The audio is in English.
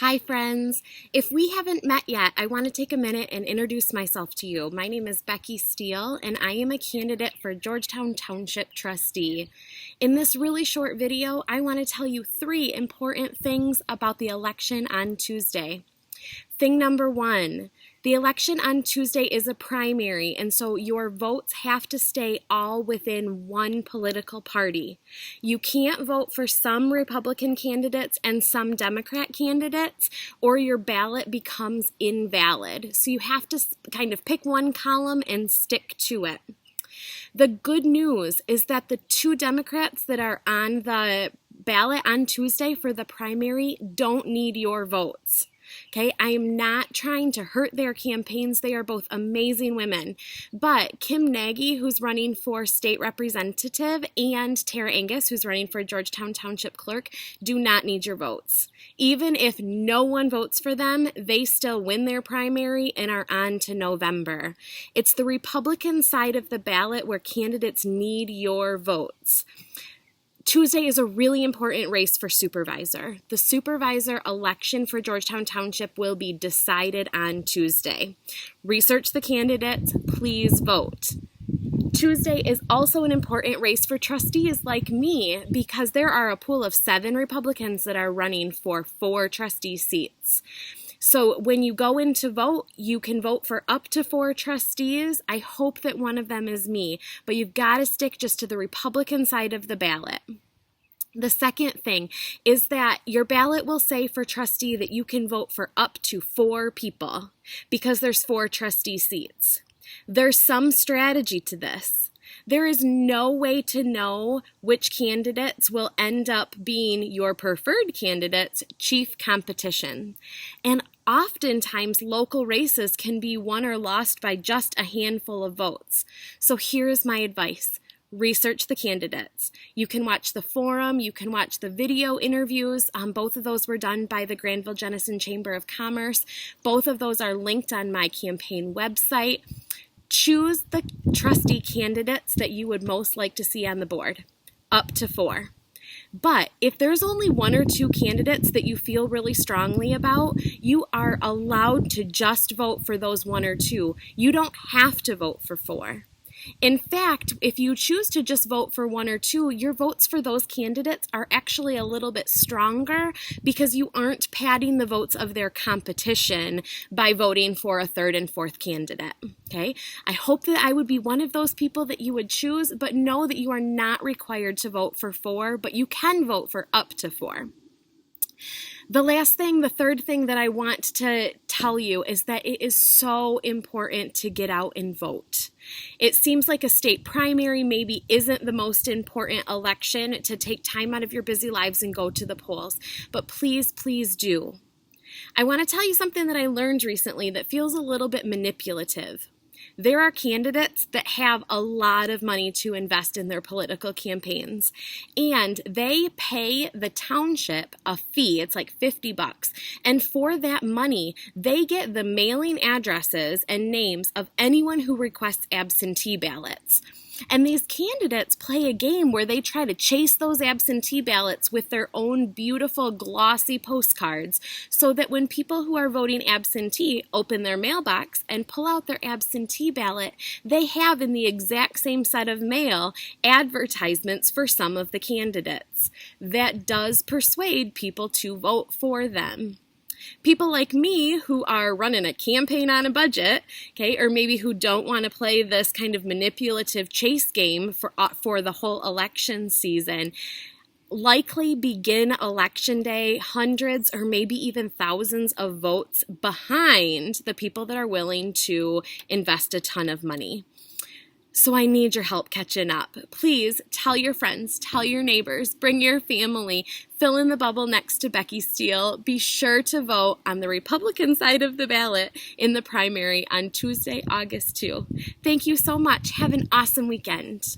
Hi friends! If we haven't met yet, I want to take a minute and introduce myself to you. My name is Becky Steele and I am a candidate for Georgetown Township Trustee. In this really short video, I want to tell you 3 important things about the election on Tuesday. Thing number 1, the election on Tuesday is a primary, and so your votes have to stay all within one political party. You can't vote for some Republican candidates and some Democrat candidates, or your ballot becomes invalid. So you have to kind of pick one column and stick to it. The good news is that the 2 Democrats that are on the ballot on Tuesday for the primary don't need your votes. Okay, I am not trying to hurt their campaigns. They are both amazing women. But Kim Nagy, who's running for state representative, and Tara Angus, who's running for Georgetown Township clerk, do not need your votes. Even if no one votes for them, they still win their primary and are on to November. It's the Republican side of the ballot where candidates need your votes. Tuesday is a really important race for supervisor. The supervisor election for Georgetown Township will be decided on Tuesday. Research the candidates, please vote. Tuesday is also an important race for trustees like me because there are a pool of 7 Republicans that are running for 4 trustee seats. So when you go in to vote, you can vote for up to 4 trustees. I hope that one of them is me, but you've got to stick just to the Republican side of the ballot. The second thing is that your ballot will say for trustee that you can vote for up to 4 people because there's 4 trustee seats. There's some strategy to this. There is no way to know which candidates will end up being your preferred candidate's chief competition. And oftentimes, local races can be won or lost by just a handful of votes. So here's my advice. Research the candidates. You can watch the forum, you can watch the video interviews. Both of those were done by the Granville-Jenison Chamber of Commerce. Both of those are linked on my campaign website. Choose the trustee candidates that you would most like to see on the board, up to 4. But if there's only 1 or 2 candidates that you feel really strongly about, you are allowed to just vote for those 1 or 2. You don't have to vote for 4. In fact, if you choose to just vote for 1 or 2, your votes for those candidates are actually a little bit stronger because you aren't padding the votes of their competition by voting for a 3rd and 4th candidate. Okay? I hope that I would be one of those people that you would choose, but know that you are not required to vote for 4, but you can vote for up to 4. The last thing, the third thing that I want to tell you is that it is so important to get out and vote. It seems like a state primary maybe isn't the most important election to take time out of your busy lives and go to the polls, but please, please do. I want to tell you something that I learned recently that feels a little bit manipulative. There are candidates that have a lot of money to invest in their political campaigns, and they pay the township a fee. It's like $50, and for that money, they get the mailing addresses and names of anyone who requests absentee ballots. And these candidates play a game where they try to chase those absentee ballots with their own beautiful glossy postcards so that when people who are voting absentee open their mailbox and pull out their absentee ballot, they have in the exact same set of mail advertisements for some of the candidates. That does persuade people to vote for them. People like me who are running a campaign on a budget, okay, or maybe who don't want to play this kind of manipulative chase game for the whole election season, likely begin election day hundreds or maybe even thousands of votes behind the people that are willing to invest a ton of money. So I need your help catching up. Please tell your friends, tell your neighbors, bring your family, fill in the bubble next to Becky Steele. Be sure to vote on the Republican side of the ballot in the primary on Tuesday, August 2. Thank you so much. Have an awesome weekend.